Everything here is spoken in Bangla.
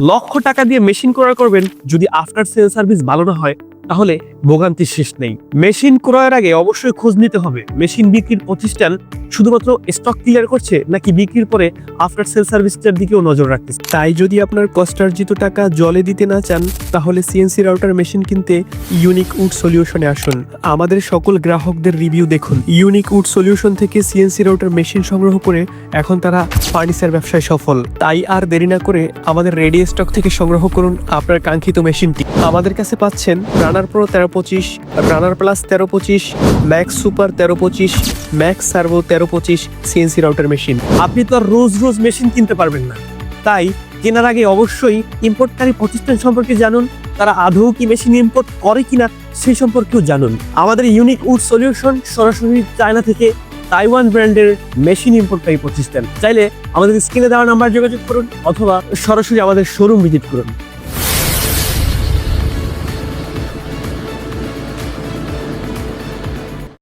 লক্ষ টাকা দিয়ে মেশিন ক্রয় করবেন, যদি আফটার সেল সার্ভিস ভালো না হয় তাহলে ভোগান্তির শেষ নেই। মেশিন ক্রয়ের আগে অবশ্যই খোঁজ নিতে হবে মেশিন বিক্রির প্রতিষ্ঠান শুধুমাত্র স্টক ক্লিয়ার করছে নাকি বিক্রির পরে আফটার সেল সার্ভিসটার দিকেও নজর রাখতেছে। তাই যদি আপনার কষ্টার্জিত টাকা জলে দিতে না চান তাহলে সিএনসি রাউটার মেশিন কিনতে ইউনিক উড সলিউশনে আসুন। আমাদের সকল গ্রাহকদের রিভিউ দেখুন। ইউনিক উড সলিউশন থেকে সিএনসি রাউটার মেশিন সংগ্রহ করে এখন তারা ফার্নিচার ব্যবসায় সফল। তাই আর দেরি না করে আমাদের রেডি স্টক থেকে সংগ্রহ করুন আপনার কাঙ্ক্ষিত মেশিনটি। আমাদের কাছে পাচ্ছেন runner pro 1325, runner plus 1325, max super 1325, max servo 1325 CNC router machine. আপনি তো আর রোজ রোজ মেশিন কিনতে পারবেন না, তাই কেনার আগে অবশ্যই ইম্পোর্টকারী প্রতিষ্ঠান সম্পর্কে জানুন, তারা আদৌ কি মেশিন ইম্পোর্ট করে কিনা সেই সম্পর্কেও জানুন। আমাদের ইউনিক উড সলিউশন সরাসরি চায়না থেকে তাইওয়ান ব্র্যান্ডের মেশিন ইম্পোর্টকারী প্রতিষ্ঠান। চাইলে আমাদের স্ক্রিনে দেওয়া নাম্বার যোগাযোগ করুন অথবা সরাসরি আমাদের শোরুম ভিজিট করুন।